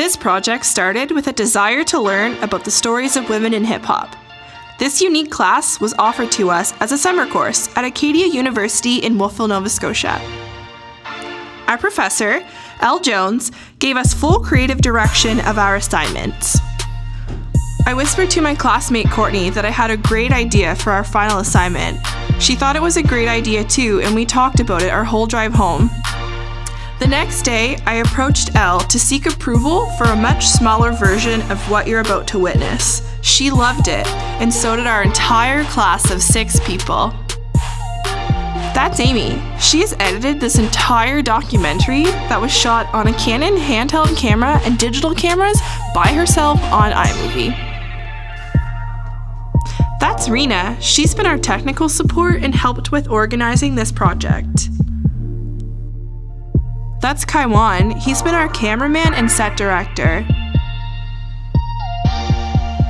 This project started with a desire to learn about the stories of women in hip-hop. This unique class was offered to us as a summer course at Acadia University in Wolfville, Nova Scotia. Our professor, L. Jones, gave us full creative direction of our assignments. I whispered to my classmate Courtney that I had a great idea for our final assignment. She thought it was a great idea too, and we talked about it our whole drive home. The next day, I approached Elle to seek approval for a much smaller version of what you're about to witness. She loved it, and so did our entire class of 6 people. That's Amy. She has edited this entire documentary that was shot on a Canon handheld camera and digital cameras by herself on iMovie. That's Rena. She's been our technical support and helped with organizing this project. That's Kaiwan. He's been our cameraman and set director.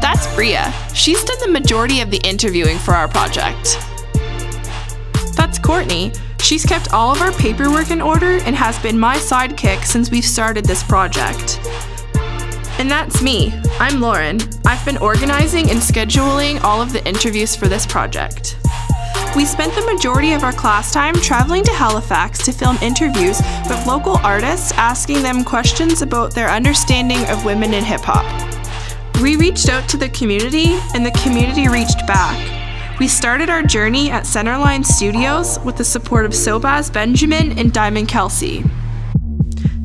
That's Bria. She's done the majority of the interviewing for our project. That's Courtney. She's kept all of our paperwork in order and has been my sidekick since we've started this project. And that's me. I'm Lauren. I've been organizing and scheduling all of the interviews for this project. We spent the majority of our class time traveling to Halifax to film interviews with local artists, asking them questions about their understanding of women in hip-hop. We reached out to the community, and the community reached back. We started our journey at Centerline Studios with the support of Sobaz Benjamin and Diamond Kelsey.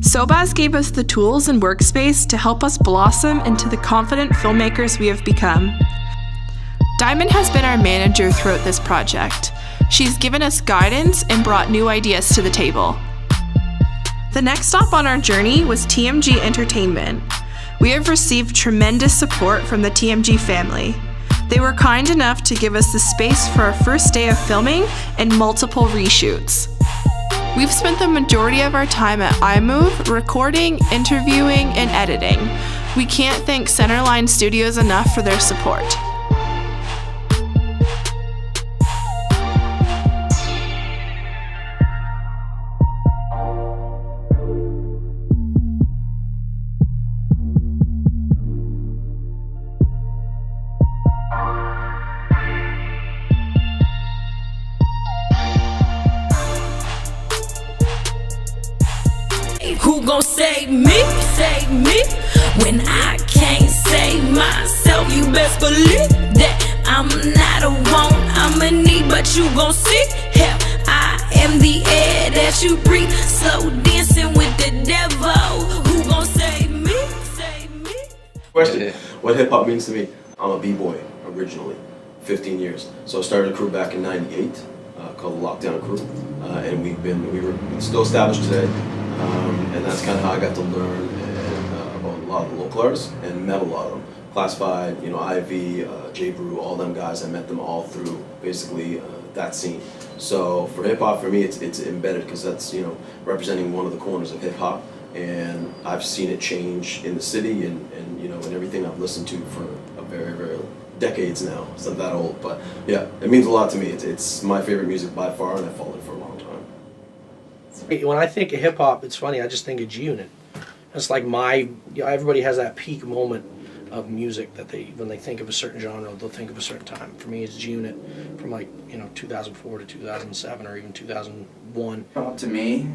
Sobaz gave us the tools and workspace to help us blossom into the confident filmmakers we have become. Diamond has been our manager throughout this project. She's given us guidance and brought new ideas to the table. The next stop on our journey was TMG Entertainment. We have received tremendous support from the TMG family. They were kind enough to give us the space for our first day of filming and multiple reshoots. We've spent the majority of our time at iMove, recording, interviewing, and editing. We can't thank Centerline Studios enough for their support. Who gon' save me? Save me? When I can't save myself, you best believe that I'm not a want, I'm a need, but you gon' see help. I am the air that you breathe, slow dancing with the devil. Who gon' save me? Save me? Question, what hip-hop means to me? I'm a b-boy originally, 15 years. So I started a crew back in '98 called the Lockdown Crew, and we were still established today. And that's kind of how I got to learn about a lot of the local artists and met a lot of them. Classified, Ivy, J-Bru, all them guys, I met them all through basically that scene. So for hip hop, for me, it's embedded because that's representing one of the corners of hip hop, and I've seen it change in the city and and everything I've listened to for a very, very decades now. It's not that old, but yeah, it means a lot to me. It's my favorite music by far, and I've followed it for a long time. When I think of hip-hop, it's funny, I just think of G-Unit. It's like everybody has that peak moment of music that when they think of a certain genre, they'll think of a certain time. For me, it's G-Unit from 2004 to 2007 or even 2001. To me,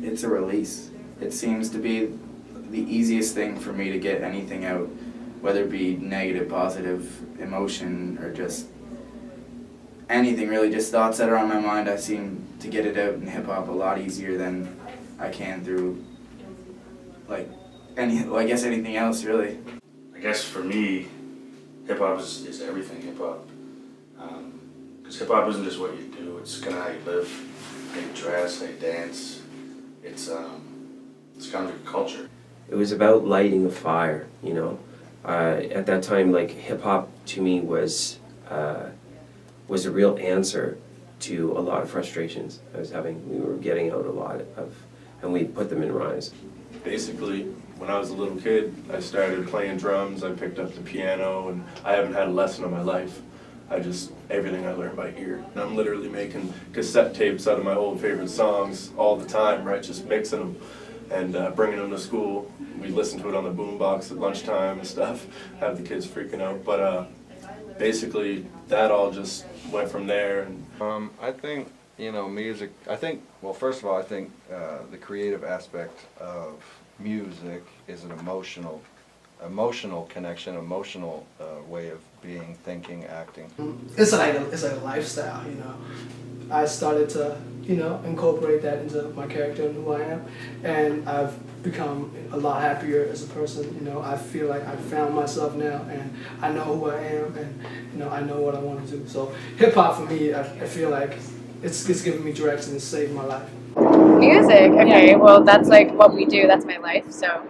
it's a release. It seems to be the easiest thing for me to get anything out, whether it be negative, positive, emotion, or just anything really, just thoughts that are on my mind. I seem to get it out in hip-hop a lot easier than I can through I guess anything else really. I guess for me, hip-hop is everything hip-hop. Because hip-hop isn't just what you do, it's kind of how you live, how you dress, how you dance. It's kind of your culture. It was about lighting a fire, At that time, hip-hop to me was a real answer to a lot of frustrations I was having. We were getting out a lot of, and we put them in rhymes. Basically, when I was a little kid, I started playing drums, I picked up the piano, and I haven't had a lesson in my life. Everything I learned by ear. And I'm literally making cassette tapes out of my old favorite songs all the time, right? Just mixing them and bringing them to school. we listen to it on the boombox at lunchtime and stuff, have the kids freaking out. But basically, that all just went from there. And I think, music, well, first of all, I think the creative aspect of music is an emotional connection, emotional way of being, thinking, acting. It's like a lifestyle, I started to, incorporate that into my character and who I am, and I've become a lot happier as a person. I feel like I've found myself now, and I know who I am, and I know what I want to do. So hip hop for me, I feel like it's given me direction and saved my life. Music, okay, well that's like what we do, that's my life, so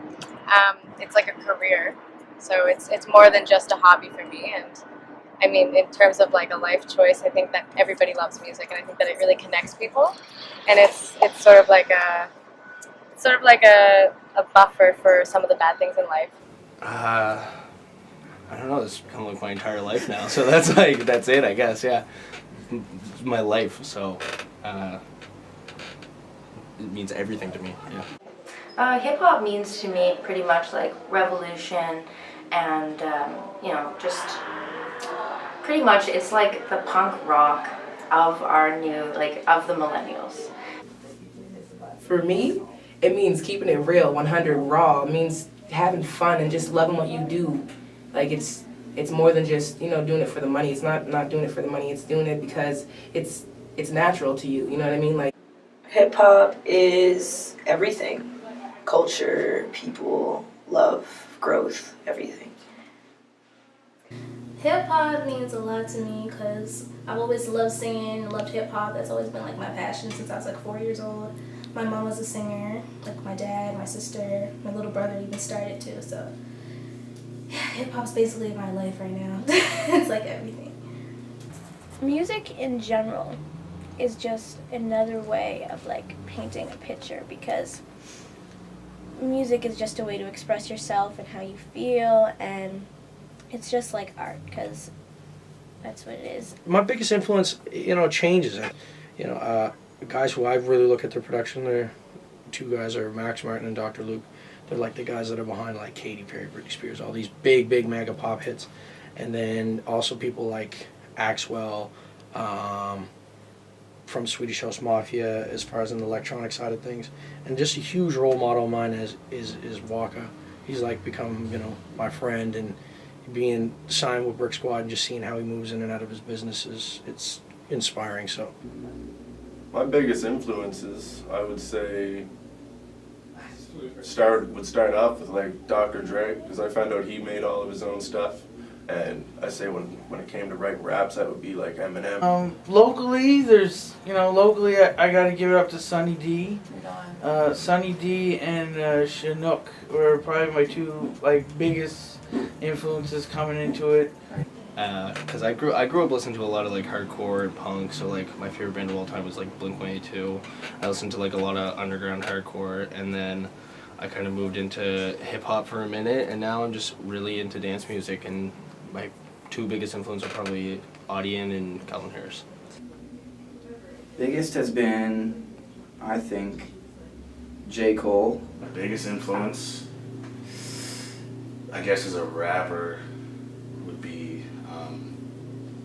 it's like a career, so it's more than just a hobby for me. And I mean, in terms of like a life choice, I think that everybody loves music, and I think that it really connects people, and it's sort of like a buffer for some of the bad things in life. I don't know, this has become like my entire life now, so that's it, I guess, yeah. It's my life, so it means everything to me, yeah. Hip hop means to me pretty much like revolution, and just pretty much it's like the punk rock of our new, of the millennials. For me, it means keeping it real, 100 raw. It means having fun and just loving what you do. Like it's more than just doing it for the money. It's not doing it for the money. It's doing it because it's natural to you. You know what I mean? Like hip hop is everything: culture, people, love, growth, everything. Hip hop means a lot to me because I've always loved singing, loved hip hop. That's always been like my passion since I was like 4 years old. My mom was a singer, like my dad, my sister, my little brother even started too. So yeah, hip hop's basically my life right now. It's like everything. Music in general is just another way of like painting a picture, because music is just a way to express yourself and how you feel, and it's just like art, because that's what it is. My biggest influence, changes. Guys who I really look at their production, there, two guys are Max Martin and Dr. Luke. They're like the guys that are behind like Katy Perry, Britney Spears, all these big mega pop hits. And then also people like Axwell, from Swedish House Mafia, as far as in the electronic side of things. And just a huge role model of mine is Waka. He's like become, my friend, and being signed with Brick Squad and just seeing how he moves in and out of his businesses, it's inspiring. So my biggest influences, I would say, would start off with like Dr. Dre, because I found out he made all of his own stuff. And I say when it came to writing raps, that would be like Eminem. Locally, there's, I gotta give it up to Sunny D. Sunny D and Chinook were probably my two biggest influences coming into it. Because I grew up listening to a lot of like hardcore and punk, so like my favorite band of all time was like Blink-182. I listened to like a lot of underground hardcore, and then I kind of moved into hip hop for a minute, and now I'm just really into dance music, and my two biggest influences are probably Audion and Calvin Harris. Biggest has been, I think, J. Cole. My biggest influence, I guess, as a rapper would be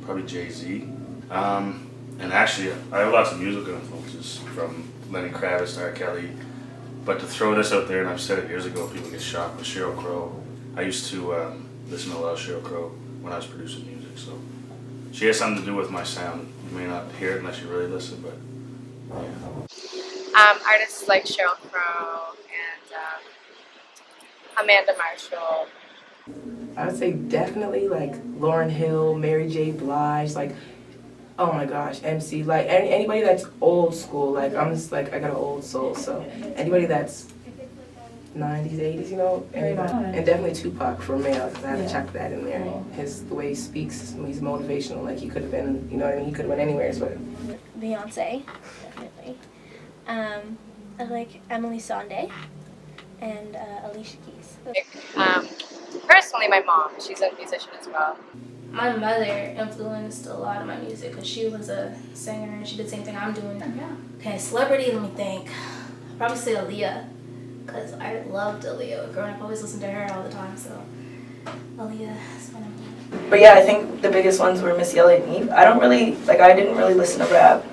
probably Jay-Z. And actually, I have lots of musical influences, from Lenny Kravitz to R. Kelly. But to throw this out there, and I've said it years ago, people get shocked with Sheryl Crow. I used to listen to a lot of Sheryl Crow when I was producing music, so she has something to do with my sound. You may not hear it unless you really listen, but yeah. Artists like Sheryl Crow and Amanda Marshall. I would say definitely like Lauryn Hill, Mary J. Blige, oh my gosh, MC, anybody that's old school. I'm just I got an old soul, so anybody that's 90s, 80s, anybody. And definitely Tupac for male, because I had to chuck that in there. The way he speaks, he's motivational, he could have been, he could have went anywhere. But Beyonce, definitely. I like Emily Sandé and Alicia Keys. Personally, my mom, she's a musician as well. My mother influenced a lot of my music because she was a singer and she did the same thing I'm doing. Okay, celebrity, let me think. I'd probably say Aaliyah. because I loved Aaliyah. Growing up, I always listened to her all the time, so Aaliyah is one of them. But yeah, I think the biggest ones were Missy Elliott and Eve. I didn't really listen to rap.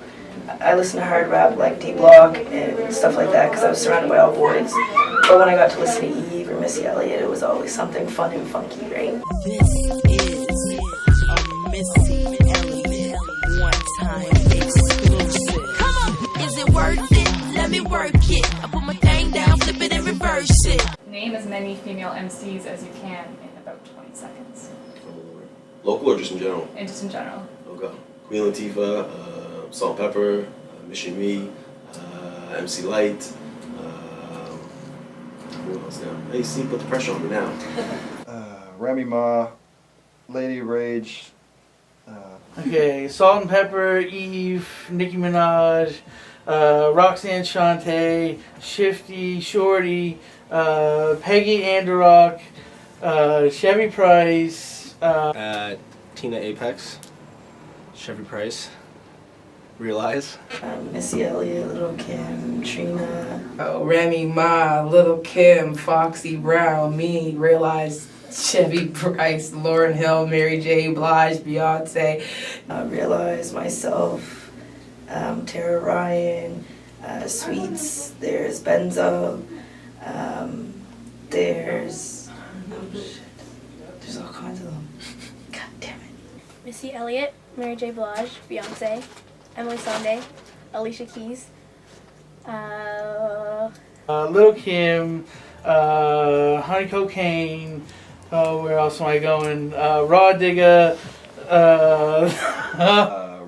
I listened to hard rap like D Block and stuff like that because I was surrounded by all boys. But when I got to listen to Eve or Missy Elliott, it was always something fun and funky, right? This is a Missy Elliott one-time exclusive. Come on, is it worth it? Let me work it. I put my thing down, flip it and reverse it. Name as many female MCs as you can in about 20 seconds. Local or just in general? And just in general. Okay. Queen Latifah, Salt and Pepper, Mission Me, MC Light. Who else now? Hey, see, put the pressure on me now. Remy Ma, Lady Rage. Okay, Salt and Pepper, Eve, Nicki Minaj, Roxanne Shante, Shifty, Shorty, Peggy Anderock, Chevy Price. Tina Apex, Chevy Price, Realize. Missy Elliott, Lil' Kim, Trina. Oh, Remy Ma, Lil' Kim, Foxy Brown, me, Realize, Chevy Price, Lauryn Hill, Mary J. Blige, Beyonce. Realize, myself, Tara Ryan, Sweets, there's Benzo, there's all kinds of them. God damn it. Missy Elliott, Mary J. Blige, Beyonce, Emily Sandé, Alicia Keys, Lil' Kim, Honey Cocaine, where else am I going? Raw Digga,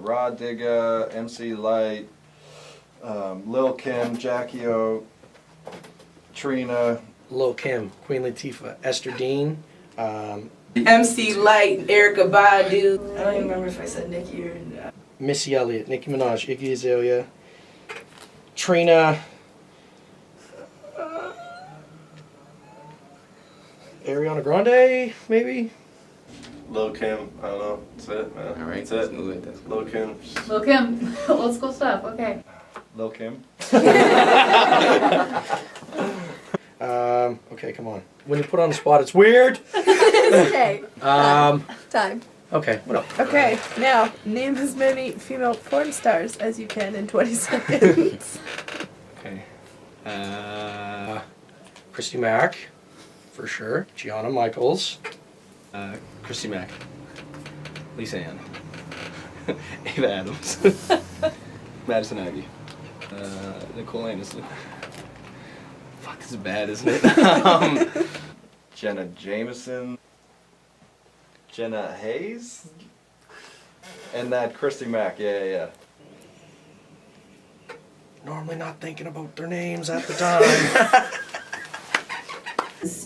Raw Digga, MC Light, Lil' Kim, Jackie O, Trina. Lil' Kim, Queen Latifah, Esther Dean, MC Light, Erykah Badu. I don't even remember if I said Nicki or... Missy Elliott, Nicki Minaj, Iggy Azalea, Trina, Ariana Grande, maybe? Lil' Kim, I don't know. That's it, man. All right, That's it. Lil' Kim. Lil' Kim, old school stuff, okay. Lil' Kim. Okay, come on. When you put on the spot, it's weird. It's okay. Time. Okay, what else? Okay, now name as many female porn stars as you can in 20 seconds. Okay. Christy Mack, for sure. Gianna Michaels. Christy Mack, Lisa Ann, Ava Adams, Madison Ivy, Nicole Anderson. Fuck, this is bad, isn't it? Jenna Jameson, Jenna Hayes, and that Christy Mack, yeah. Normally not thinking about their names at the time.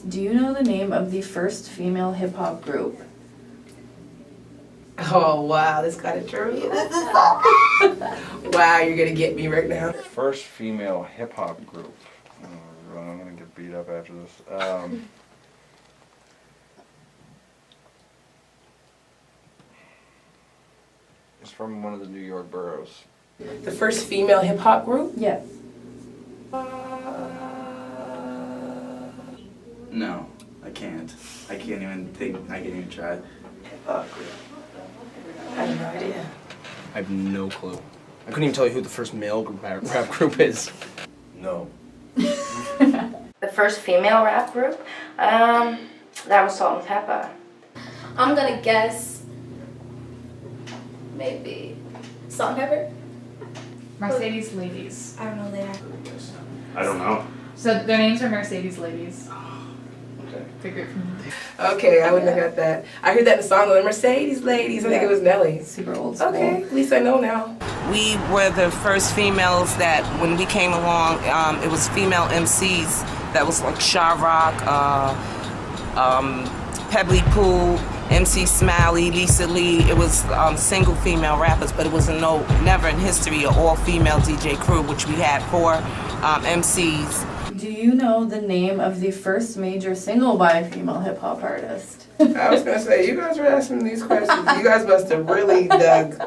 Do you know the name of the first female hip-hop group? Oh, wow, this kind of trivia. Wow, you're going to get me right now. First female hip-hop group. Oh, I'm going to get beat up after this. It's from one of the New York boroughs. The first female hip-hop group? Yes. No, I can't. I can't even think. I can't even try. Hip-hop group. I have no idea. I have no clue. I couldn't even tell you who the first male rap group is. No. The first female rap group? That was Salt and Pepper. I'm gonna guess maybe Salt and Pepper? Mercedes Ladies. I don't know that. I don't know. So their names are Mercedes Ladies. Okay. Figure it from Okay, I wouldn't have got that. I heard that in the song, the Mercedes Ladies. I think it was Nelly. Super old school. Okay, at least I know now. We were the first females that, when we came along, it was female MCs that was like Sha Rock, Pebbly Pool, MC Smiley, Lisa Lee. It was single female rappers, but it was never in history an all-female DJ crew, which we had 4 MCs. Do you know the name of the first major single by a female hip-hop artist? I was going to say, you guys were asking these questions. You guys must have really dug.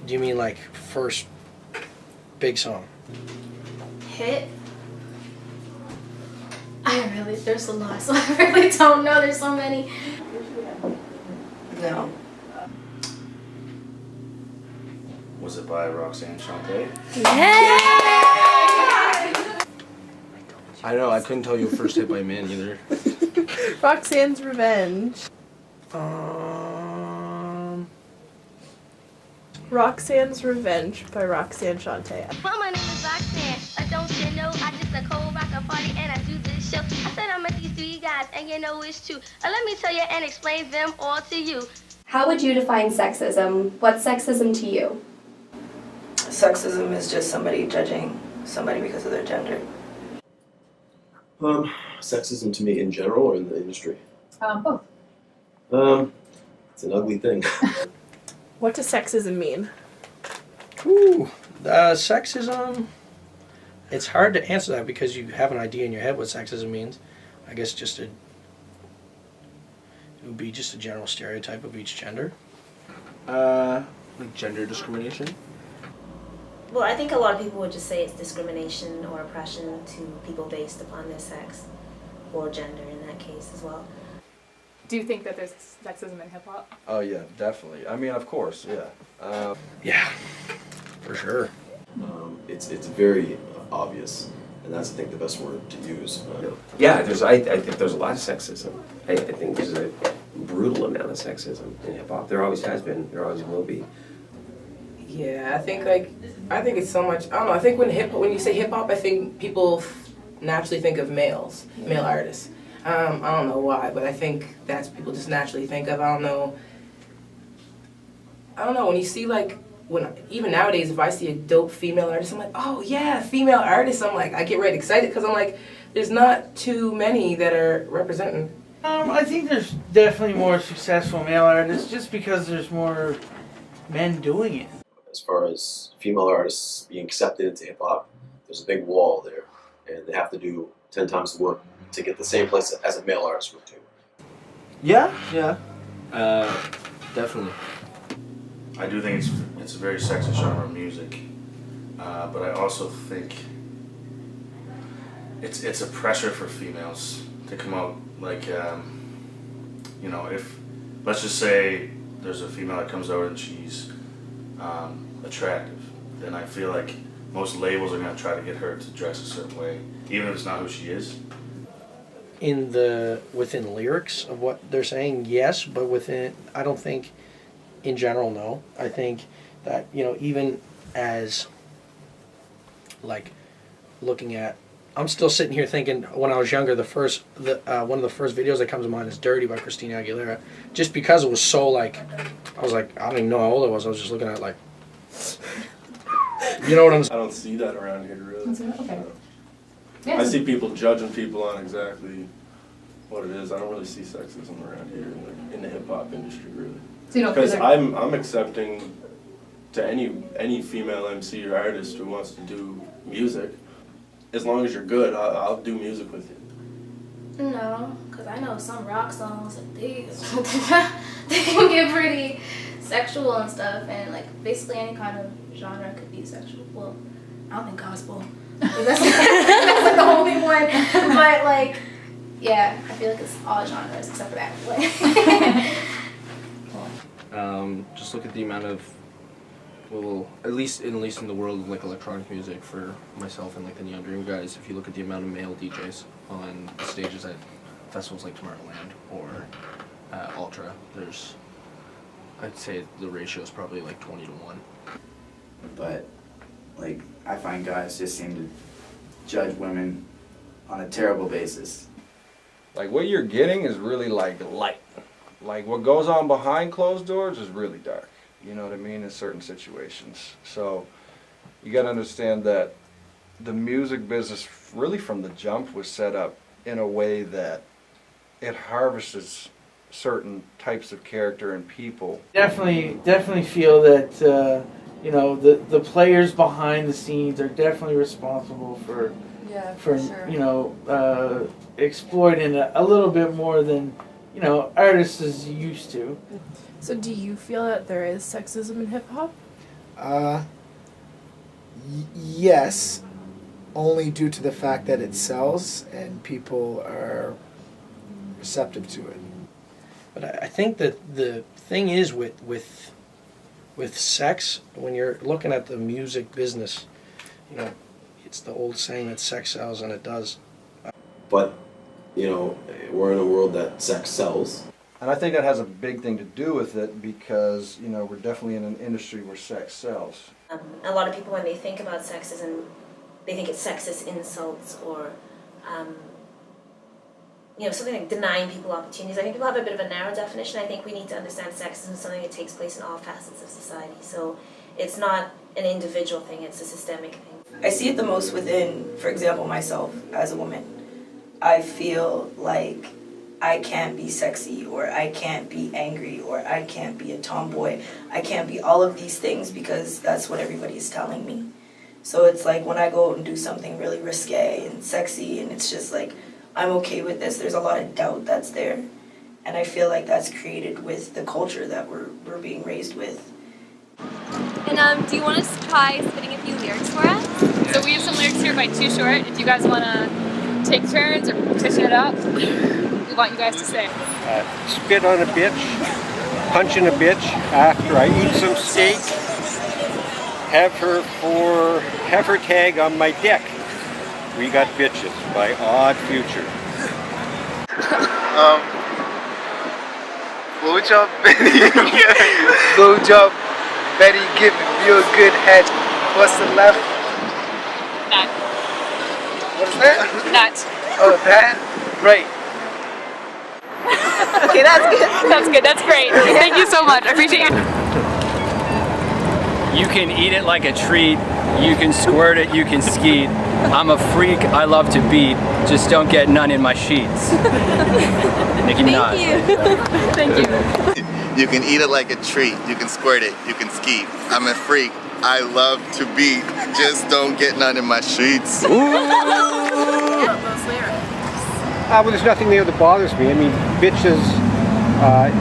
Do you mean like first big song? Hit? There's a lot, so I really don't know. There's so many. No. Was it by Roxanne Shante? I know, I couldn't tell you a first hit by man either. Roxanne's Revenge. Roxanne's Revenge by Roxanne Shante. Well, my name is Roxanne. Don't you know I just a cold rock a party and I do this show. I said I met these three guys and you know it's true. Let me tell you and explain them all to you. How would you define sexism? What's sexism to you? Sexism is just somebody judging somebody because of their gender. Sexism to me in general or in the industry? Both. It's an ugly thing. What does sexism mean? Ooh, sexism. It's hard to answer that because you have an idea in your head what sexism means. I guess it would be just a general stereotype of each gender. Like gender discrimination? Well, I think a lot of people would just say it's discrimination or oppression to people based upon their sex or gender in that case as well. Do you think that there's sexism in hip-hop? Oh yeah, definitely. I mean, of course, yeah. Yeah, for sure. It's very obvious, and that's I think the best word to use. Yeah, I think there's a lot of sexism. I think there's a brutal amount of sexism in hip hop. There always has been. There always will be. Yeah, I think it's so much. I don't know. I think when you say hip hop, I think people naturally think of male artists. I don't know why, but I think that's people just naturally think of. I don't know. When you see even nowadays, if I see a dope female artist, I'm like, oh yeah, female artist. I'm like, I get really excited because I'm like, there's not too many that are representing. I think there's definitely more successful male artists just because there's more men doing it. As far as female artists being accepted into hip hop, there's a big wall there, and they have to do 10 times the work to get the same place as a male artist would do. Yeah. Definitely. I do think it's a very sexist genre of music, but I also think it's a pressure for females to come out if let's just say there's a female that comes out and she's attractive, then I feel like most labels are going to try to get her to dress a certain way, even if it's not who she is. Within lyrics of what they're saying, yes, but within, I don't think, in general, no. I think that, even as, looking at, I'm still sitting here thinking, when I was younger, one of the first videos that comes to mind is Dirty by Christina Aguilera, just because it was so, I was like, I don't even know how old I was just looking at it you know what I'm saying? I don't see that around here, really. Okay. I see people judging people on exactly what it is. I don't really see sexism around here in the hip-hop industry, really. So you don't because feel I'm accepting to any female MC or artist who wants to do music. As long as you're good, I'll do music with you. No, because I know some rock songs, they can get pretty sexual and stuff, and basically any kind of genre could be sexual. Well, I don't think gospel. That's the only one. But yeah, I feel like it's all genres except for that. Just look at the amount of, at least in the world of electronic music for myself and the Neon Dream guys, if you look at the amount of male DJs on the stages at festivals like Tomorrowland or Ultra, I'd say the ratio is probably 20 to 1. But I find guys just seem to judge women on a terrible basis. What you're getting is really light. What goes on behind closed doors is really dark. You know what I mean? In certain situations. So you got to understand that the music business really from the jump was set up in a way that it harvests certain types of character and people. Definitely feel that the players behind the scenes are definitely responsible for sure. Exploiting a little bit more than artists is used to. So do you feel that there is sexism in hip hop? Yes. only due to the fact that it sells and people are receptive to it. But I think that the thing is with sex, when you're looking at the music business, you know, it's the old saying that sex sells, and it does. But, you know, we're in a world that sex sells. And I think that has a big thing to do with it because, you know, we're definitely in an industry where sex sells. A lot of people, when they think about sexism, they think it's sexist insults or, you know, something like denying people opportunities. I think people have a bit of a narrow definition. I think we need to understand sexism is something that takes place in all facets of society. So it's not an individual thing, it's a systemic thing. I see it the most within, for example, myself as a woman. I feel like I can't be sexy, or I can't be angry, or I can't be a tomboy. I can't be all of these things because that's what everybody is telling me. So it's like when I go out and do something really risque and sexy, and it's just like, I'm okay with this, there's a lot of doubt that's there. And I feel like that's created with the culture that we're being raised with. And do you want to try spitting a few lyrics for us? So we have some lyrics here by Too Short. If you guys want to take turns or pitch it up, we want you guys to say. Spit on a bitch, punching a bitch after I eat some steak, have her tag on my dick. We Got Bitches by Odd Future. Blowjob Betty. Blowjob Betty, give me real good head. What's the left? That. What is that? That. Oh, that? Right. Okay, that's good. That's good. That's great. Thank you so much. I appreciate it. You can eat it like a treat. You can squirt it. You can skeet. I'm a freak. I love to beat. Just don't get none in my sheets. Nicki Minaj. Thank you. You can eat it like a treat. You can squirt it. You can skeet. I'm a freak. I love to beat. Just don't get none in my sheets. Well, there's nothing there that bothers me. I mean, bitches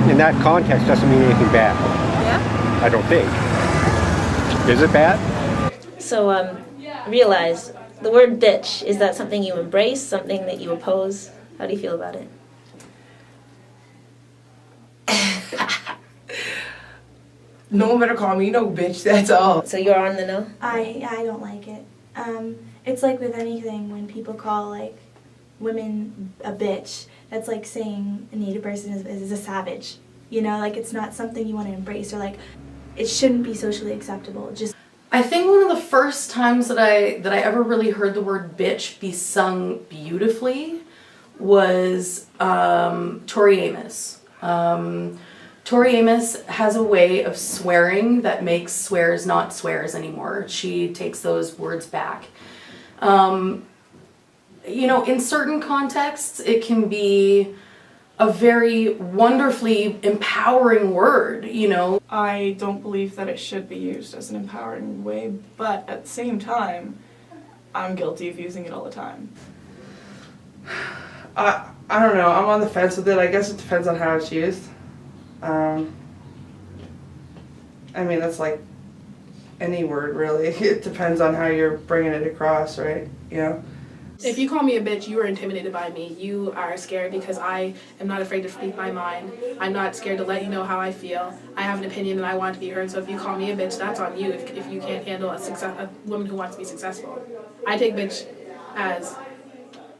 in that context doesn't mean anything bad. Yeah? I don't think. Is it bad? So, realize, the word bitch, is that something you embrace, something that you oppose? How do you feel about it? No one better call me no bitch, that's all. So you're on the no? I don't like it. It's like with anything, when people call like women a bitch, that's like saying a Native person is a savage. You know, like it's not something you want to embrace, or like it shouldn't be socially acceptable. Just I think one of the first times that I ever really heard the word bitch be sung beautifully was Tori Amos. Tori Amos has a way of swearing that makes swears not swears anymore. She takes those words back. You know, in certain contexts, it can be a very wonderfully empowering word, you know. I don't believe that it should be used as an empowering way, but at the same time, I'm guilty of using it all the time. I don't know, I'm on the fence with it. I guess it depends on how it's used. I mean, that's like any word, really. It depends on how you're bringing it across, right? You know? If you call me a bitch, you are intimidated by me. You are scared because I am not afraid to speak my mind. I'm not scared to let you know how I feel. I have an opinion and I want to be heard, so if you call me a bitch, that's on you if you can't handle a woman who wants to be successful. I take bitch as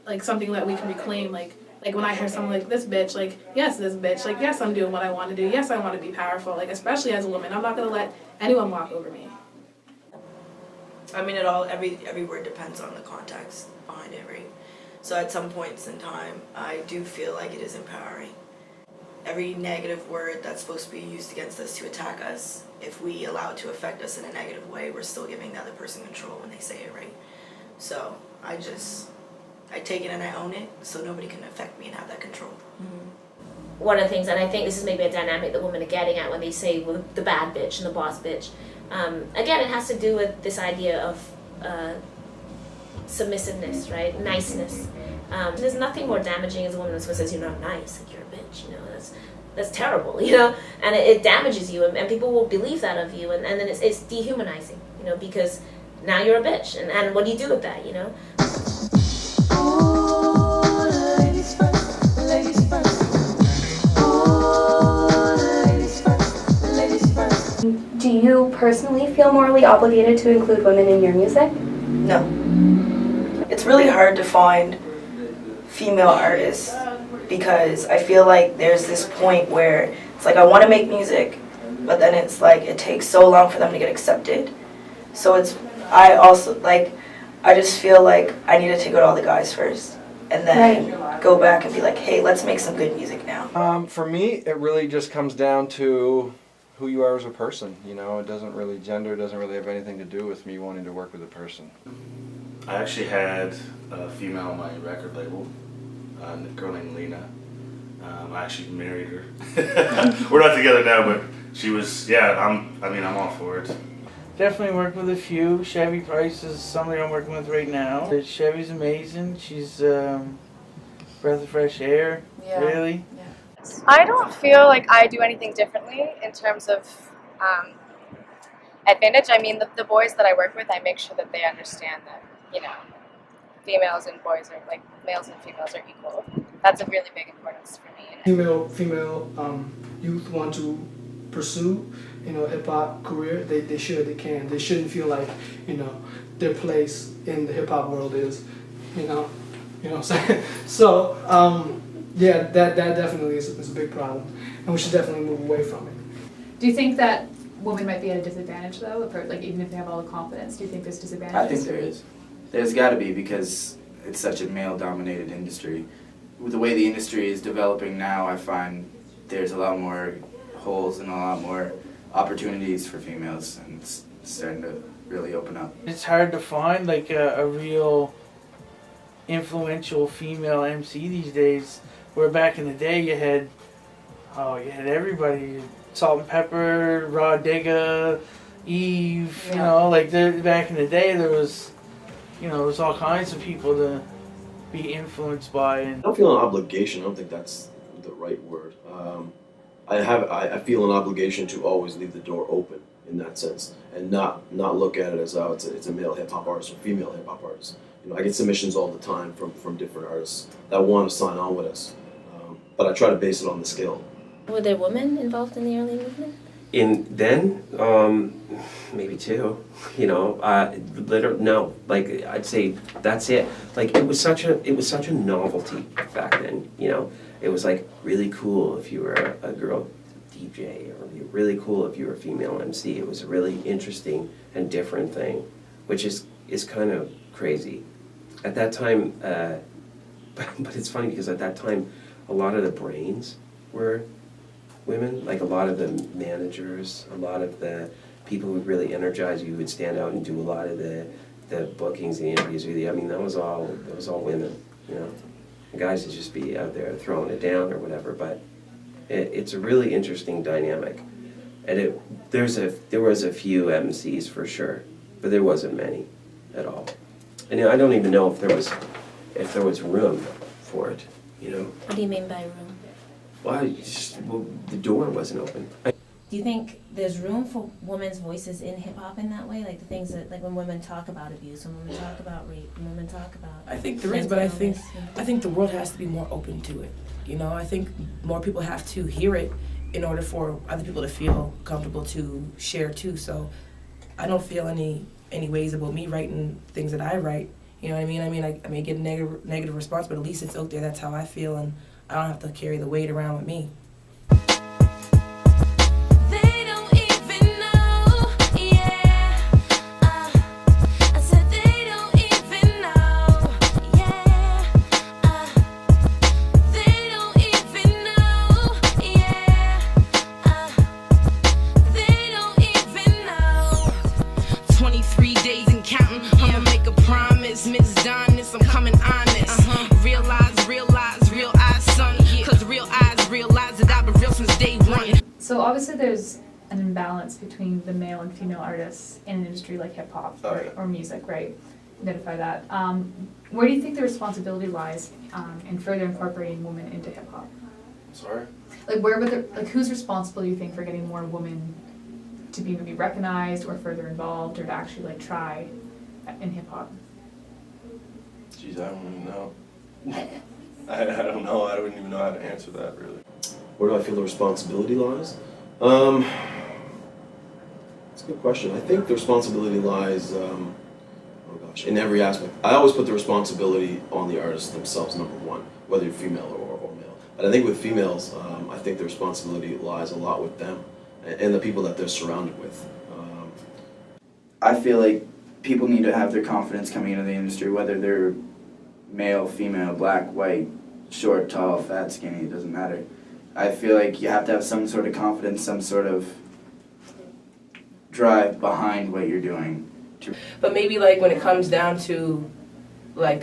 like something that we can reclaim, like when I hear someone like this bitch, like, yes, this bitch, like, yes, I'm doing what I want to do, yes, I want to be powerful, like, especially as a woman, I'm not going to let anyone walk over me. I mean, every word depends on the context behind it, right? So at some points in time, I do feel like it is empowering. Every negative word that's supposed to be used against us to attack us, if we allow it to affect us in a negative way, we're still giving the other person control when they say it, right? So I take it and I own it, so nobody can affect me and have that control. Mm-hmm. One of the things, and I think this is maybe a dynamic that women are getting at when they say, well, the bad bitch and the boss bitch. Again, it has to do with this idea of submissiveness, right? Niceness. There's nothing more damaging as a woman when someone says you're not nice, like you're a bitch, you know, that's terrible, you know, and it damages you, and people will believe that of you, and then it's dehumanizing, you know, because now you're a bitch. And what do you do with that, you know? Do you personally feel morally obligated to include women in your music? No. It's really hard to find female artists because I feel like there's this point where it's like I want to make music, but then it's like it takes so long for them to get accepted. So I also like, I just feel like I need to take out all the guys first and then go back and be like, hey, let's make some good music now. For me, it really just comes down to who you are as a person. You know, it doesn't really, gender doesn't really have anything to do with me wanting to work with a person. I actually had a female on my record label, a girl named Lena. I actually married her. We're not together now, but she was, I'm all for it. Definitely worked with a few. Chevy Price is somebody I'm working with right now. Chevy's amazing. She's breath of fresh air, really. I don't feel like I do anything differently in terms of advantage. I mean, the boys that I work with, I make sure that they understand that, you know, females and boys are, like, males and females are equal. That's a really big importance for me. Female youth want to pursue, you know, hip-hop career, they should, they can. They shouldn't feel like, you know, their place in the hip-hop world is, you know what I'm saying? So, yeah, that definitely is a big problem, and we should definitely move away from it. Do you think that women might be at a disadvantage though, like even if they have all the confidence? Do you think there's disadvantages? I think there is. There's got to be, because it's such a male-dominated industry. With the way the industry is developing now, I find there's a lot more holes and a lot more opportunities for females, and it's starting to really open up. It's hard to find like a real influential female MC these days. Where back in the day you had everybody, Salt and Pepper, Raw Digga, Eve, you know, like back in the day there was all kinds of people to be influenced by. And I don't feel an obligation. I don't think that's the right word. I feel an obligation to always leave the door open in that sense, and not look at it as it's a male hip hop artist or female hip hop artist. You know, I get submissions all the time from different artists that want to sign on with us, but I try to base it on the skill. Were there women involved in the early movement? Maybe two. You know, no. Like I'd say that's it. Like it was such a novelty back then. You know, it was like really cool if you were a girl DJ, or really cool if you were a female MC. It was a really interesting and different thing, which is kind of crazy. At that time, but it's funny because at that time, a lot of the brains were women. Like a lot of the managers, a lot of the people who would really energize you, would stand out and do a lot of the bookings, the interviews with you. I mean, that was all women. You know, the guys would just be out there throwing it down or whatever. But it's a really interesting dynamic, and there was a few MCs for sure, but there wasn't many at all. And I don't even know if there was room for it. You know. What do you mean by room? Well, the door wasn't open. Do you think there's room for women's voices in hip hop in that way? Like the things that, like when women talk about abuse, when women talk about rape, when women talk about. I think there is, but I think the world has to be more open to it. You know, I think more people have to hear it in order for other people to feel comfortable to share too. So I don't feel any ways about me writing things that I write. You know what I mean? I may get a negative response, but at least it's out there. That's how I feel, and I don't have to carry the weight around with me. So obviously there's an imbalance between the male and female artists in an industry like hip hop or music, right? Identify that. Where do you think the responsibility lies in further incorporating women into hip hop? Sorry? Like whose responsible do you think for getting more women to be maybe recognized or further involved or to actually like try in hip hop? Jeez, I don't even know. I don't know. I don't even know how to answer that, really. Where do I feel the responsibility lies? That's a good question. I think the responsibility lies, oh gosh, in every aspect. I always put the responsibility on the artists themselves, number one, whether you're female or male. But I think with females, I think the responsibility lies a lot with them and the people that they're surrounded with. I feel like people need to have their confidence coming into the industry, whether they're male, female, black, white, short, tall, fat, skinny, it doesn't matter. I feel like you have to have some sort of confidence, some sort of drive behind what you're doing. But maybe like when it comes down to like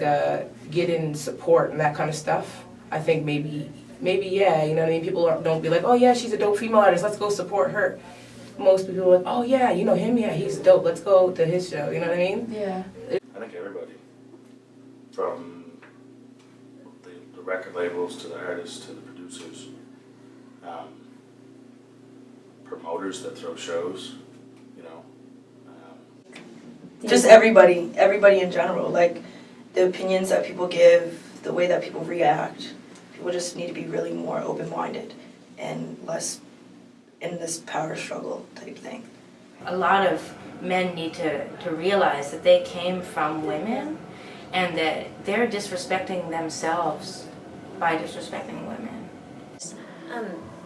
getting support and that kind of stuff, I think maybe yeah, you know what I mean? People don't be like, oh yeah, she's a dope female artist, let's go support her. Most people are like, oh yeah, you know him, yeah, he's dope, let's go to his show, you know what I mean? Yeah. I think everybody, from the record labels to the artists to the producers, promoters that throw shows, you know. Just everybody in general, like the opinions that people give, the way that people react. People just need to be really more open-minded and less in this power struggle type thing. A lot of men need to realize that they came from women and that they're disrespecting themselves by disrespecting women.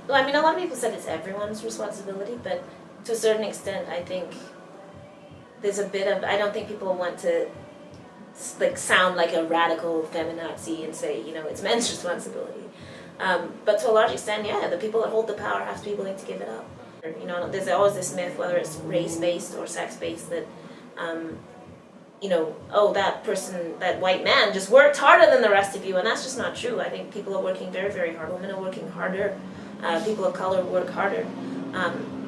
Well, I mean, a lot of people said it's everyone's responsibility, but to a certain extent, I think there's a bit of, I don't think people want to like sound like a radical feminazi and say, you know, it's men's responsibility. But to a large extent, yeah, the people that hold the power have to be willing to give it up. You know, there's always this myth, whether it's race-based or sex-based, that, you know, oh, that person, that white man just worked harder than the rest of you, and that's just not true. I think people are working very, very hard. Women are working harder. People of color work harder.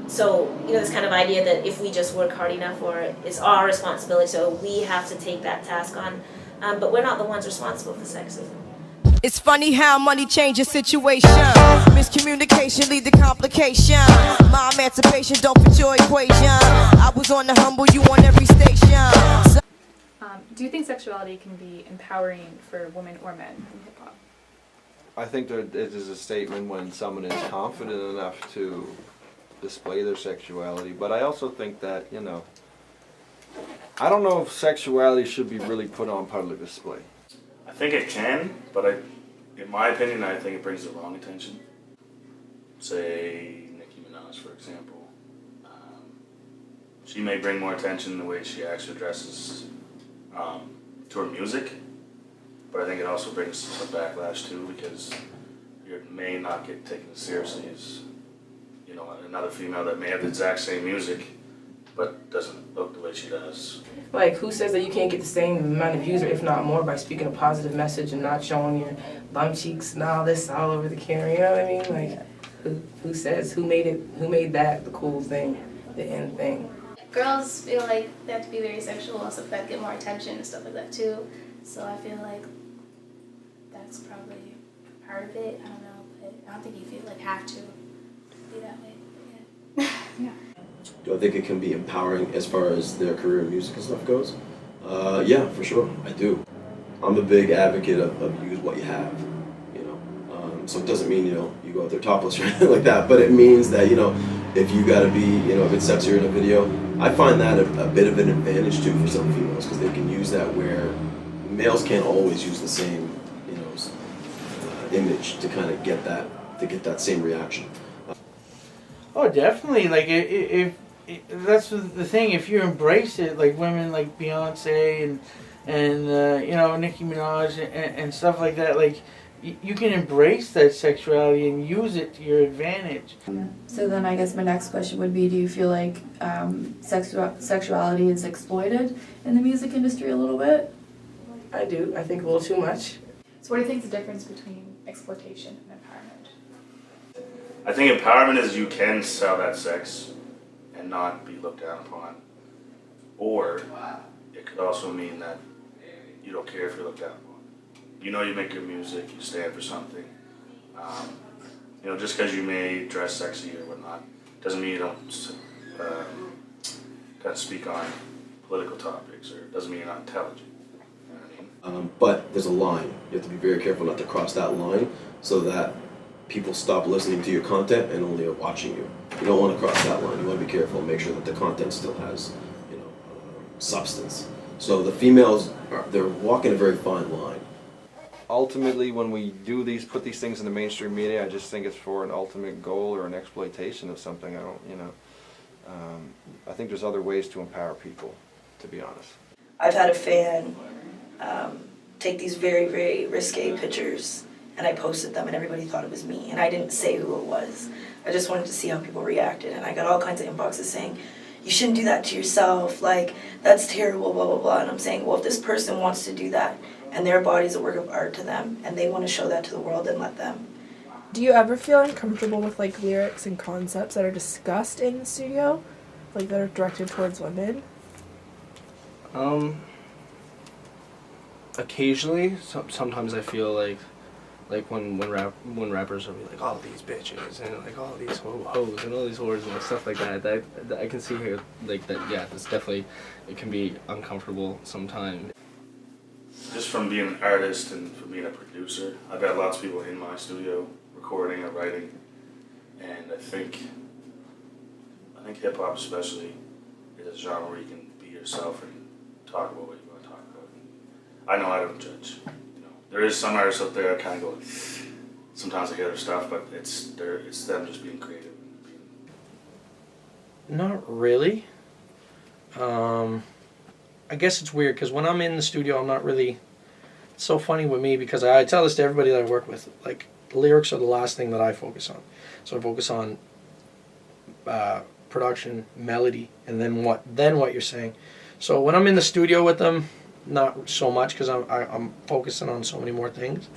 So, you know, this kind of idea that if we just work hard enough, or it's our responsibility, so we have to take that task on, but we're not the ones responsible for sexism. It's funny how money changes situation. Miscommunication lead to complication. My emancipation don't fit your equation. I was on the humble, you on every station. Do you think sexuality can be empowering for women or men in hip hop? I think that it is a statement when someone is confident enough to display their sexuality, but I also think that, you know, I don't know if sexuality should be really put on public display. I think it can, but in my opinion, I think it brings the wrong attention. Say Nicki Minaj, for example. She may bring more attention the way she actually dresses to her music, but I think it also brings some backlash too, because you may not get taken seriously as, you know, another female that may have the exact same music but doesn't look the way she does. Like, who says that you can't get the same amount of views, or if not more, by speaking a positive message and not showing your bum cheeks and all this all over the camera, you know what I mean? Like, who says, who made that the cool thing, the end thing? Girls feel like they have to be very sexual and stuff that get more attention and stuff like that too. So I feel like that's probably part of it. I don't know, but I don't think you feel like have to be that way. But yeah. Do I think it can be empowering as far as their career in music and stuff goes? Yeah, for sure, I do. I'm a big advocate of use what you have, you know. So it doesn't mean, you know, you go out there topless or anything like that, but it means that, you know, if you gotta be, you know, a bit sexier in a video, I find that a bit of an advantage too for some females, because they can use that where males can't always use the same, you know, image to kind of get that same reaction. Oh, definitely. Like, if that's the thing. If you embrace it, like women like Beyonce and you know, Nicki Minaj and stuff like that, like you can embrace that sexuality and use it to your advantage. So then I guess my next question would be, do you feel like sexuality is exploited in the music industry a little bit? I do. I think a little too much. So what do you think is the difference between exploitation and empowerment? I think empowerment is you can sell that sex and not be looked down upon. Or it could also mean that you don't care if you're looked down upon. You know, you make your music, you stand for something. You know, just because you may dress sexy or whatnot, doesn't mean you don't kind of speak on political topics, or it doesn't mean you're not intelligent. You know what I mean? But there's a line. You have to be very careful not to cross that line so that people stop listening to your content and only are watching you. You don't want to cross that line. You want to be careful and make sure that the content still has, substance. So the females, they're walking a very fine line. Ultimately, when we do put these things in the mainstream media, I just think it's for an ultimate goal or an exploitation of something. I think there's other ways to empower people, to be honest. I've had a fan take these very, very risque pictures, and I posted them, and everybody thought it was me, and I didn't say who it was. I just wanted to see how people reacted, and I got all kinds of inboxes saying, you shouldn't do that to yourself, like, that's terrible, blah, blah, blah. And I'm saying, well, if this person wants to do that, and their body's a work of art to them, and they want to show that to the world, then let them. Do you ever feel uncomfortable with, like, lyrics and concepts that are discussed in the studio? Like, that are directed towards women? Occasionally, sometimes I feel like when rappers will be like, all these bitches and like all these hoes and all these whores and stuff like that I can see here like that. Yeah, that's definitely, it can be uncomfortable sometimes. Just from being an artist and from being a producer, I've had lots of people in my studio recording or writing, and I think hip hop especially is a genre where you can be yourself and talk about what you want to talk about. I know I don't judge. There is some artists out there that kind of go, sometimes I hear their stuff, but it's them just being creative. Not really. I guess it's weird because when I'm in the studio, I'm not really. It's so funny with me because I tell this to everybody that I work with. Like, the lyrics are the last thing that I focus on. So I focus on production, melody, and then what you're saying. So when I'm in the studio with them, not so much because I'm focusing on so many more things.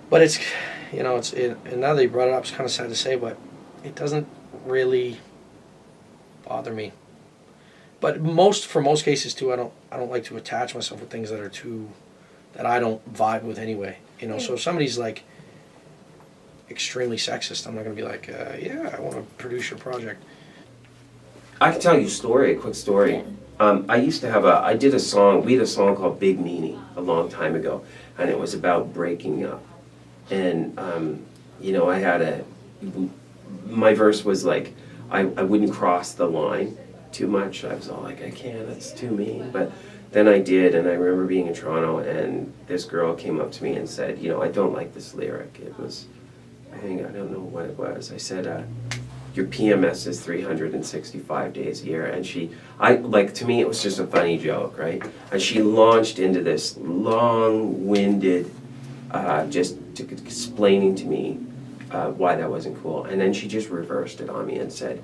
But it's, and now that you brought it up, it's kind of sad to say, but it doesn't really bother me. But for most cases too, I don't like to attach myself with things that I don't vibe with anyway. So if somebody's like extremely sexist, I'm not gonna be like, yeah, I want to produce your project. I can tell you a quick story. I did a song, we had a song called Big Meanie a long time ago, and it was about breaking up. And, my verse was like, I wouldn't cross the line too much. I was all like, I can't, that's too mean. But then I did, and I remember being in Toronto, and this girl came up to me and said, I don't like this lyric. It was, I don't know what it was. I said, your PMS is 365 days a year. And to me, it was just a funny joke, right? And she launched into this long-winded, just explaining to me why that wasn't cool. And then she just reversed it on me and said,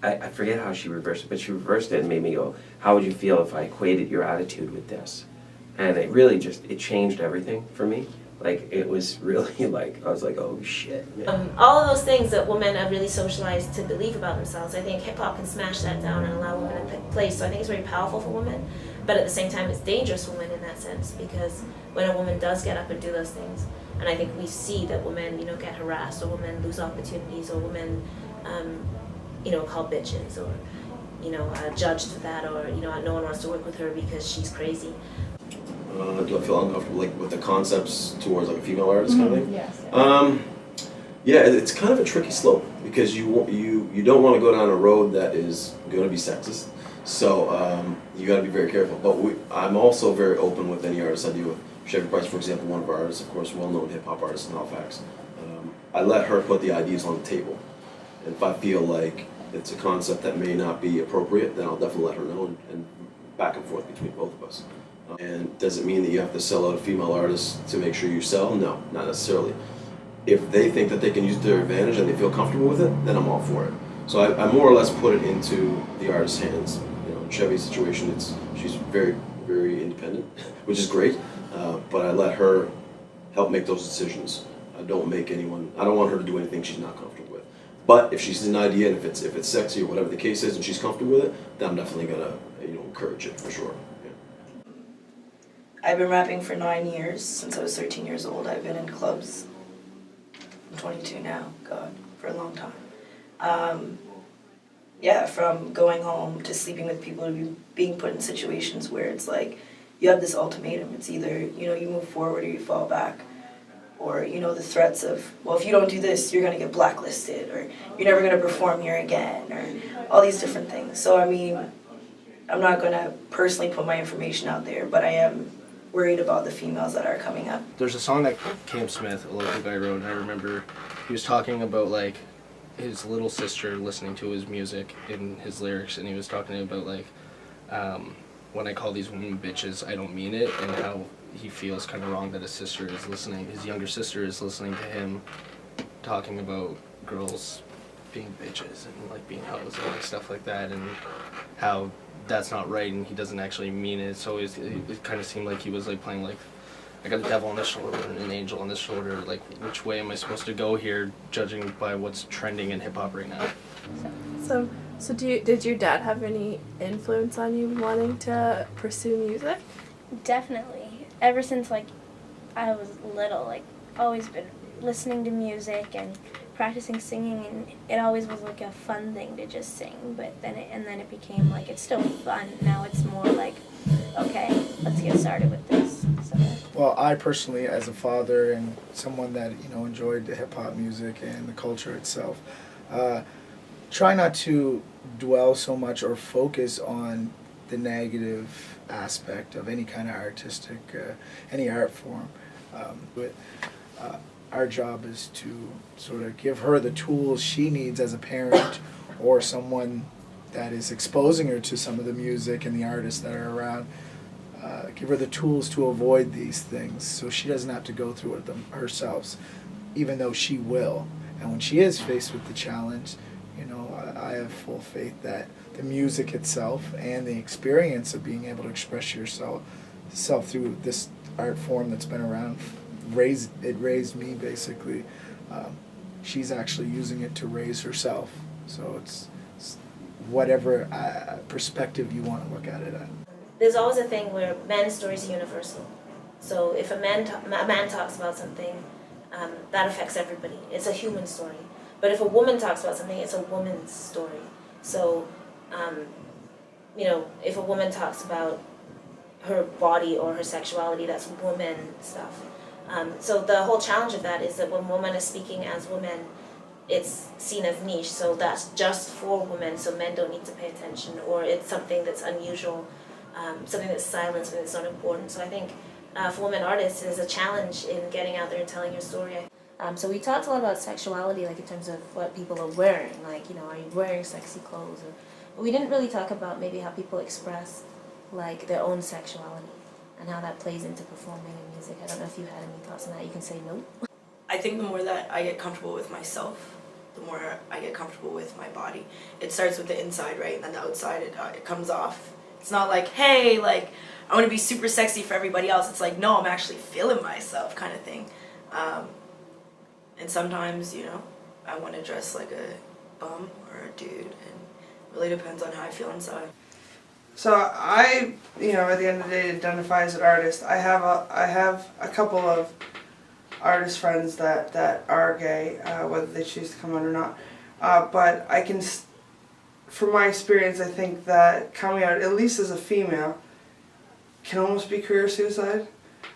I forget how she reversed it, but she reversed it and made me go, how would you feel if I equated your attitude with this? And it really it changed everything for me. Like, it was really like, I was like, oh shit, man. All of those things that women are really socialized to believe about themselves, I think hip hop can smash that down and allow women to take place. So I think it's very powerful for women, but at the same time it's dangerous for women in that sense, because when a woman does get up and do those things, and I think we see that women, get harassed, or women lose opportunities, or women, called bitches, or, judged for that, or, no one wants to work with her because she's crazy. Do I feel uncomfortable with the concepts towards a female artist kind of thing? Yes. Yeah, it's kind of a tricky slope because you don't want to go down a road that is going to be sexist. So you got to be very careful. But I'm also very open with any artist I deal with. Chevy Price, for example, one of our artists, of course, well-known hip-hop artist in Halifax. I let her put the ideas on the table. And if I feel like it's a concept that may not be appropriate, then I'll definitely let her know and back and forth between both of us. And does it mean that you have to sell out a female artist to make sure you sell? No, not necessarily. If they think that they can use it to their advantage and they feel comfortable with it, then I'm all for it. So I more or less put it into the artist's hands. In Chevy's situation, she's very, very independent, which is great. But I let her help make those decisions. I don't want her to do anything she's not comfortable with. But if she's an idea and if it's sexy or whatever the case is and she's comfortable with it, then I'm definitely gonna encourage it for sure. I've been rapping for 9 years, since I was 13 years old. I've been in clubs, I'm 22 now, God, for a long time. From going home to sleeping with people to being put in situations where it's like you have this ultimatum. It's either, you move forward or you fall back. Or, the threats of, well, if you don't do this, you're going to get blacklisted, or you're never going to perform here again, or all these different things. So, I'm not going to personally put my information out there, but I am worried about the females that are coming up. There's a song that Cam Smith, a local guy, wrote, and I remember he was talking about, like, his little sister listening to his music in his lyrics, and he was talking about, like, when I call these women bitches, I don't mean it, and how he feels kind of wrong that his younger sister is listening to him talking about girls being bitches and like being hoes and like stuff like that, and how that's not right and he doesn't actually mean it. So it kind of seemed like he was like playing like, I got a devil on this shoulder and an angel on this shoulder, like which way am I supposed to go here, judging by what's trending in hip hop right now. So did your dad have any influence on you wanting to pursue music? Definitely. Ever since I was little, always been listening to music and practicing singing, and it always was like a fun thing to just sing. But then it became like it's still fun. Now it's more like, okay, let's get started with this. So. Well, I personally, as a father and someone that enjoyed the hip hop music and the culture itself, try not to dwell so much or focus on the negative aspect of any kind of artistic, any art form. Our job is to sort of give her the tools she needs as a parent or someone that is exposing her to some of the music and the artists that are around. Give her the tools to avoid these things so she doesn't have to go through it herself, even though she will. And when she is faced with the challenge, I have full faith that the music itself and the experience of being able to express yourself through this art form that's been around, raised me basically. She's actually using it to raise herself. So it's whatever perspective you want to look at it at. There's always a thing where men's stories are universal. So if a man talks about something, that affects everybody. It's a human story. But if a woman talks about something, it's a woman's story. So, if a woman talks about her body or her sexuality, that's woman stuff. So the whole challenge of that is that when women are speaking as women, it's seen as niche. So that's just for women, so men don't need to pay attention, or it's something that's unusual, something that's silent, something that's not important. So I think for women artists, there's a challenge in getting out there and telling your story. So we talked a lot about sexuality, in terms of what people are wearing, are you wearing sexy clothes? But we didn't really talk about maybe how people express, their own sexuality and how that plays into performing in music. I don't know if you had any thoughts on that. You can say no. I think the more that I get comfortable with myself, the more I get comfortable with my body. It starts with the inside, right? And then the outside, it comes off. It's not like, hey, I want to be super sexy for everybody else. It's like, no, I'm actually feeling myself kind of thing. And sometimes, I want to dress like a bum or a dude, and it really depends on how I feel inside. So I, at the end of the day, identify as an artist. I have a couple of artist friends that are gay, whether they choose to come out or not. But I can, from my experience, I think that coming out, at least as a female, can almost be career suicide.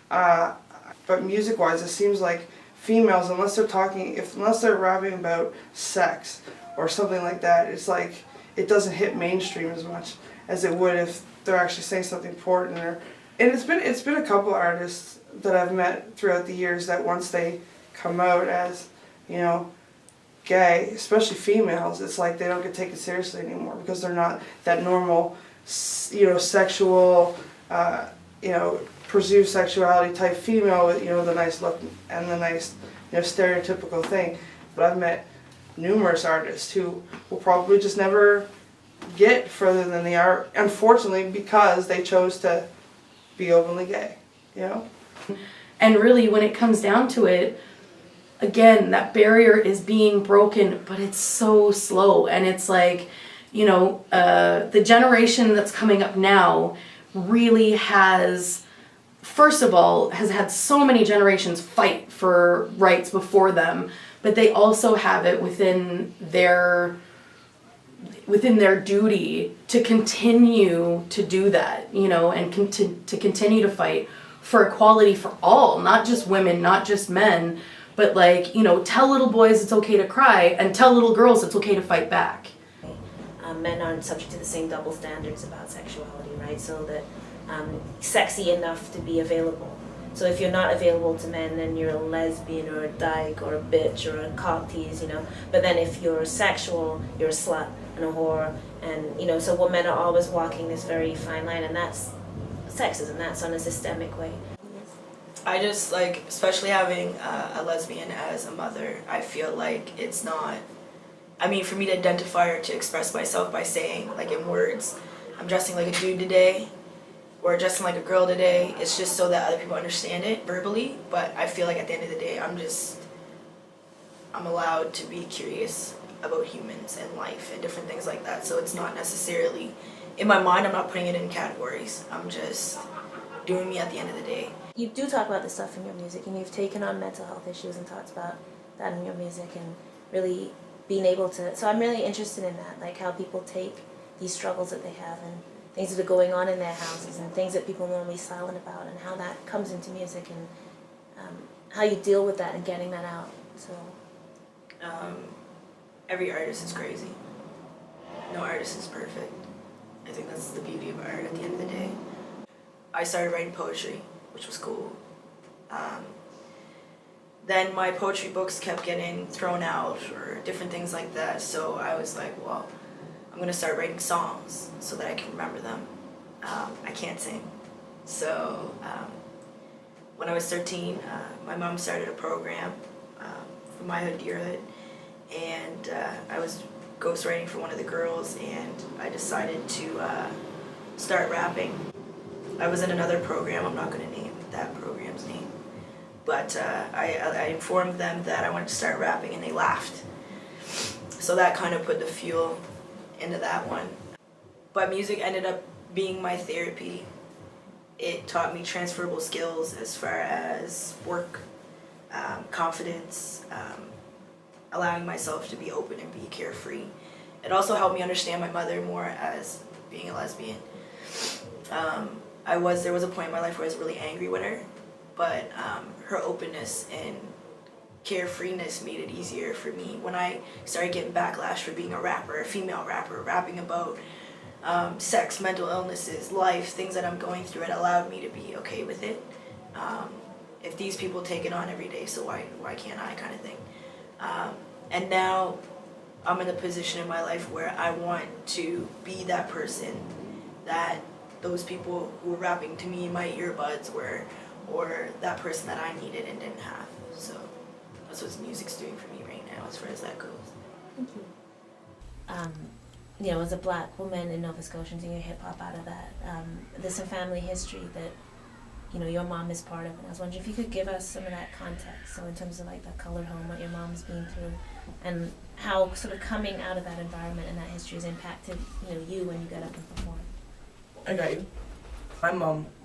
But music-wise, it seems like females, unless they're rapping about sex or something like that, it's like it doesn't hit mainstream as much as it would if they're actually saying something important. And it's been a couple artists that I've met throughout the years that once they come out as, gay, especially females, it's like they don't get taken seriously anymore because they're not that normal, sexual, presumed sexuality type female with, the nice look and the nice, stereotypical thing. But I've met numerous artists who will probably just never get further than they are, unfortunately, because they chose to be openly gay, And really, when it comes down to it, again, that barrier is being broken, but it's so slow. And it's like, the generation that's coming up now really has, first of all, has had so many generations fight for rights before them, but they also have it within their duty to continue to do that, you know, and to continue to fight for equality for all, not just women, not just men, but like, you know, tell little boys it's okay to cry and tell little girls it's okay to fight back. Men aren't subject to the same double standards about sexuality, right? So that sexy enough to be available. So if you're not available to men, then you're a lesbian or a dyke or a bitch or a cock tease, you know. But then if you're sexual, you're a slut and a whore, and you know. So men are always walking this very fine line, and that's sexism. That's on a systemic way. I just like, especially having a lesbian as a mother, I feel like it's not, I mean, for me to identify or to express myself by saying, like in words, I'm dressing like a dude today, or dressing like a girl today, it's just so that other people understand it verbally, but I feel like at the end of the day, I'm allowed to be curious about humans and life and different things like that, so it's not necessarily, in my mind, I'm not putting it in categories, I'm just doing me at the end of the day. You do talk about this stuff in your music, and you've taken on mental health issues and talked about that in your music, and really being able to, so I'm really interested in that, like how people take these struggles that they have and things that are going on in their houses and things that people normally silent about, and how that comes into music, and how you deal with that and getting that out. So every artist is crazy. No artist is perfect. I think that's the beauty of art at the end of the day. I started writing poetry, which was cool. Then my poetry books kept getting thrown out or different things like that, so I was like, well, I'm gonna start writing songs so that I can remember them. I can't sing. So when I was 13, my mom started a program for My Hood, Dear Hood, and I was ghostwriting for one of the girls, and I decided to start rapping. I was in another program, I'm not gonna name that program's name, but I informed them that I wanted to start rapping, and they laughed. So that kind of put the fuel into that one. But music ended up being my therapy. It taught me transferable skills as far as work, confidence, allowing myself to be open and be carefree. It also helped me understand my mother more as being a lesbian. There was a point in my life where I was really angry with her, but her openness and carefreeness made it easier for me. When I started getting backlash for being a rapper, a female rapper, rapping about sex, mental illnesses, life, things that I'm going through, it allowed me to be okay with it. If these people take it on every day, so why can't I, kind of thing. And now I'm in a position in my life where I want to be that person that those people who were rapping to me in my earbuds were, or that person that I needed and didn't have. So that's what music's doing for me right now as far as that goes. Thank you. You know, as a black woman in Nova Scotia doing hip hop out of that, there's some family history that, you know, your mom is part of, and I was wondering if you could give us some of that context. So in terms of like the colored home, what your mom's been through, and how sort of coming out of that environment and that history has impacted, you know, you when you get up and perform. I got you.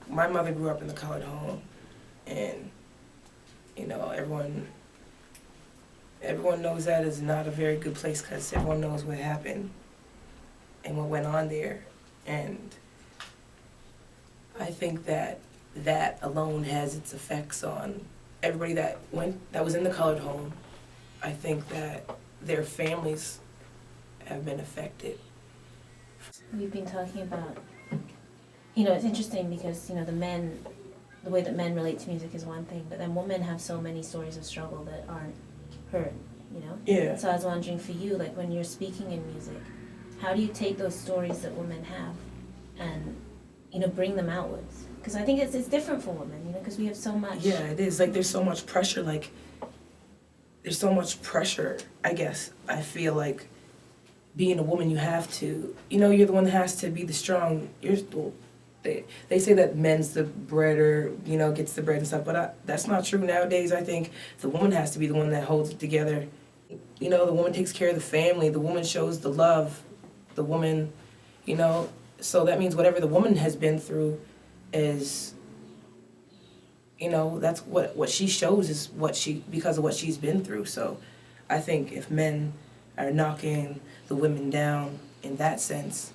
My mother grew up in the colored home, and you know, everyone knows that is not a very good place because everyone knows what happened and what went on there, and I think that alone has its effects on everybody that was in the colored home. I think that their families have been affected. We've been talking about, you know, it's interesting because, you know, the way that men relate to music is one thing, but then women have so many stories of struggle that aren't heard, you know? Yeah. So I was wondering for you, like when you're speaking in music, how do you take those stories that women have and, you know, bring them outwards? Because I think it's different for women, you know, because we have so much. Yeah, it is. Like there's so much pressure, I guess. I feel like being a woman, you have to, you know, you're the one that has to be the strong. They say that men's the breader, you know, gets the bread and stuff, but that's not true nowadays. I think the woman has to be the one that holds it together. You know, the woman takes care of the family. The woman shows the love. The woman, you know, so that means whatever the woman has been through is, you know, that's what she shows is because of what she's been through. So I think if men are knocking the women down in that sense,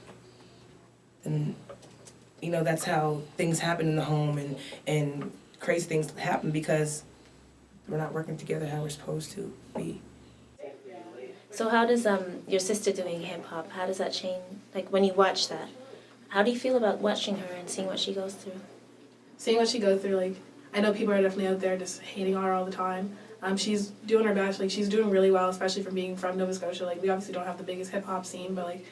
then, you know, that's how things happen in the home, and crazy things happen because we're not working together how we're supposed to be. So how does your sister doing hip hop, how does that change? Like when you watch that, how do you feel about watching her and seeing what she goes through? Seeing what she goes through, like, I know people are definitely out there just hating on her all the time. She's doing her best, like, she's doing really well, especially for being from Nova Scotia. Like, we obviously don't have the biggest hip hop scene, but like,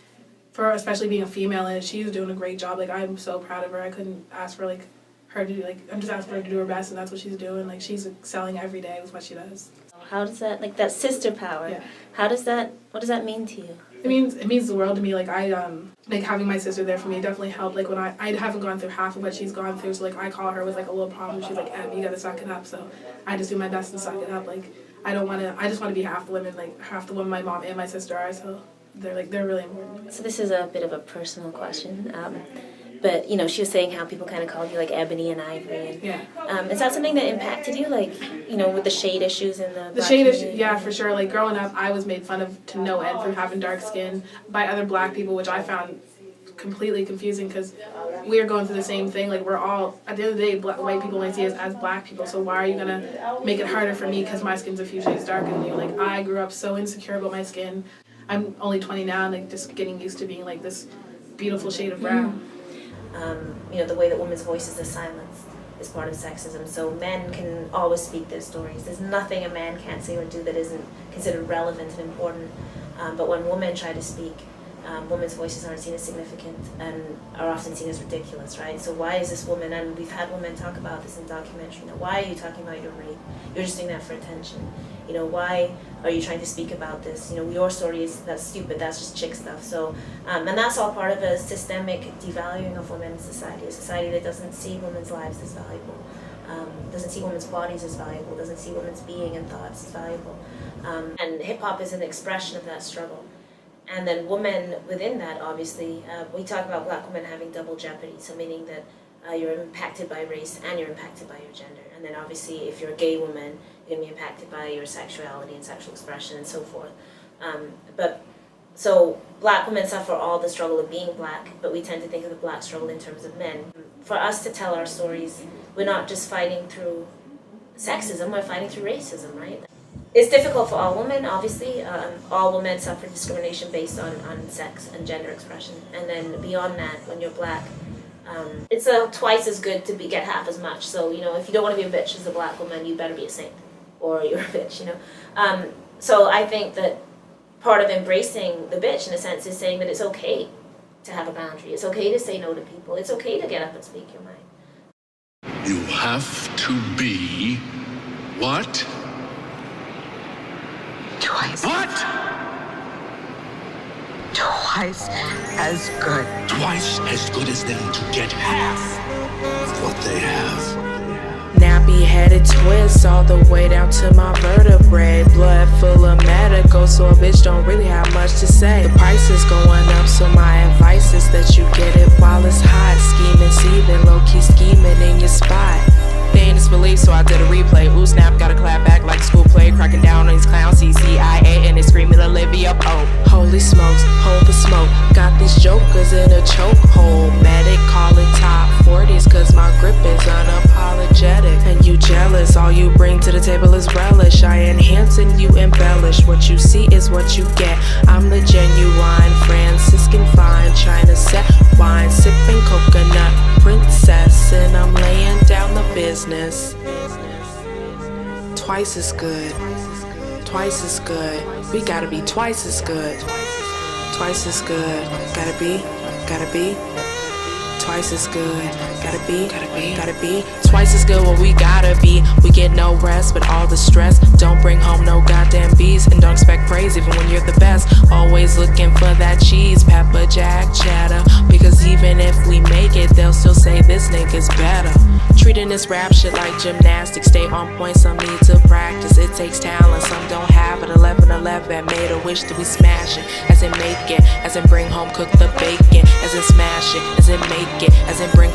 for especially being a female in it, she's doing a great job. Like, I'm so proud of her. I couldn't ask for like her to do, like, I'm just asking her to do her best, and that's what she's doing. Like, she's excelling every day with what she does. How does that, like, that sister power? Yeah. How does that? What does that mean to you? It means the world to me. Like, like having my sister there for me definitely helped. Like, when I haven't gone through half of what she's gone through, so like I call her with like a little problem. She's like, Em, you gotta suck it up. So I just do my best to suck it up. Like, I just want to be half the women, like half the woman my mom and my sister are. So they're really important to me. So this is a bit of a personal question. But, you know, she was saying how people kind of called you, like, ebony and ivory. And, yeah. Is that something that impacted you, like, you know, with the shade issues in the black shade issues, yeah, for sure. Like, growing up, I was made fun of to no end for having dark skin by other black people, which I found completely confusing because we are going through the same thing. Like, we're all, at the end of the day, white people only see us as black people. So why are you going to make it harder for me because my skin's a few shades darker than you? Like, I grew up so insecure about my skin. I'm only 20 now and, like, just getting used to being, like, this beautiful shade of brown. You know, the way that women's voices are silenced is part of sexism. So men can always speak their stories. There's nothing a man can't say or do that isn't considered relevant and important. But when women try to speak, women's voices aren't seen as significant and are often seen as ridiculous, right? So why is this woman, and we've had women talk about this in documentary, you know, why are you talking about your rape? You're just doing that for attention. You know, why are you trying to speak about this? You know, your story is, that's stupid, that's just chick stuff. So, and that's all part of a systemic devaluing of women in society, a society that doesn't see women's lives as valuable, doesn't see women's bodies as valuable, doesn't see women's being and thoughts as valuable. And hip-hop is an expression of that struggle. And then women within that, obviously, we talk about black women having double jeopardy, so meaning that you're impacted by race and you're impacted by your gender. And then obviously if you're a gay woman, you're going to be impacted by your sexuality and sexual expression and so forth. So black women suffer all the struggle of being black, but we tend to think of the black struggle in terms of men. For us to tell our stories, we're not just fighting through sexism, we're fighting through racism, right? It's difficult for all women, obviously. All women suffer discrimination based on sex and gender expression. And then beyond that, when you're black, it's twice as good to get half as much. So, you know, if you don't want to be a bitch as a black woman, you better be a saint. Or you're a bitch, you know. So I think that part of embracing the bitch, in a sense, is saying that it's okay to have a boundary. It's okay to say no to people. It's okay to get up and speak your mind. You have to be what? Twice. What? Twice as good. Twice as good as them to get half of what they have. Nappy-headed twist all the way down to my vertebrae. Blood full of medical, so a bitch don't really have much to say. The price is going up, so my advice is that you get it while it's hot. Scheming, seething, low-key scheming in your spot. They ain't disbelief, so I did a replay. Ooh, snap, gotta clap back like school play. Cracking down on these clowns, CCIA, and they screaming Olivia Pope. Holy smokes, hold the smoke. Got these jokers in a chokehold. Medic, call it top 40s, cause my grip is unapologetic. And you jealous, all you bring to the table is relish. I enhance and you embellish. What you see is what you get. I'm the genuine Franciscan fine, China set wine, sipping coconut princess, and I'm laying down the business. Twice as good. Twice as good. We gotta be twice as good. Twice as good. Gotta be. Twice as good. Gotta be. Twice as good what we gotta be. We get no rest, but all the stress. Don't bring home no goddamn bees, and don't expect praise even when you're the best. Always looking for that cheese, pepper jack cheddar. Because even if we make it, they'll still say this nigga's better. Treating this rap shit like gymnastics. Stay on point, some need to practice. It takes talent, some don't have it. 11-11 made a wish to be smashing. As in make it, as in bring home, cook the bacon. As in smash it, as in make it, as in bring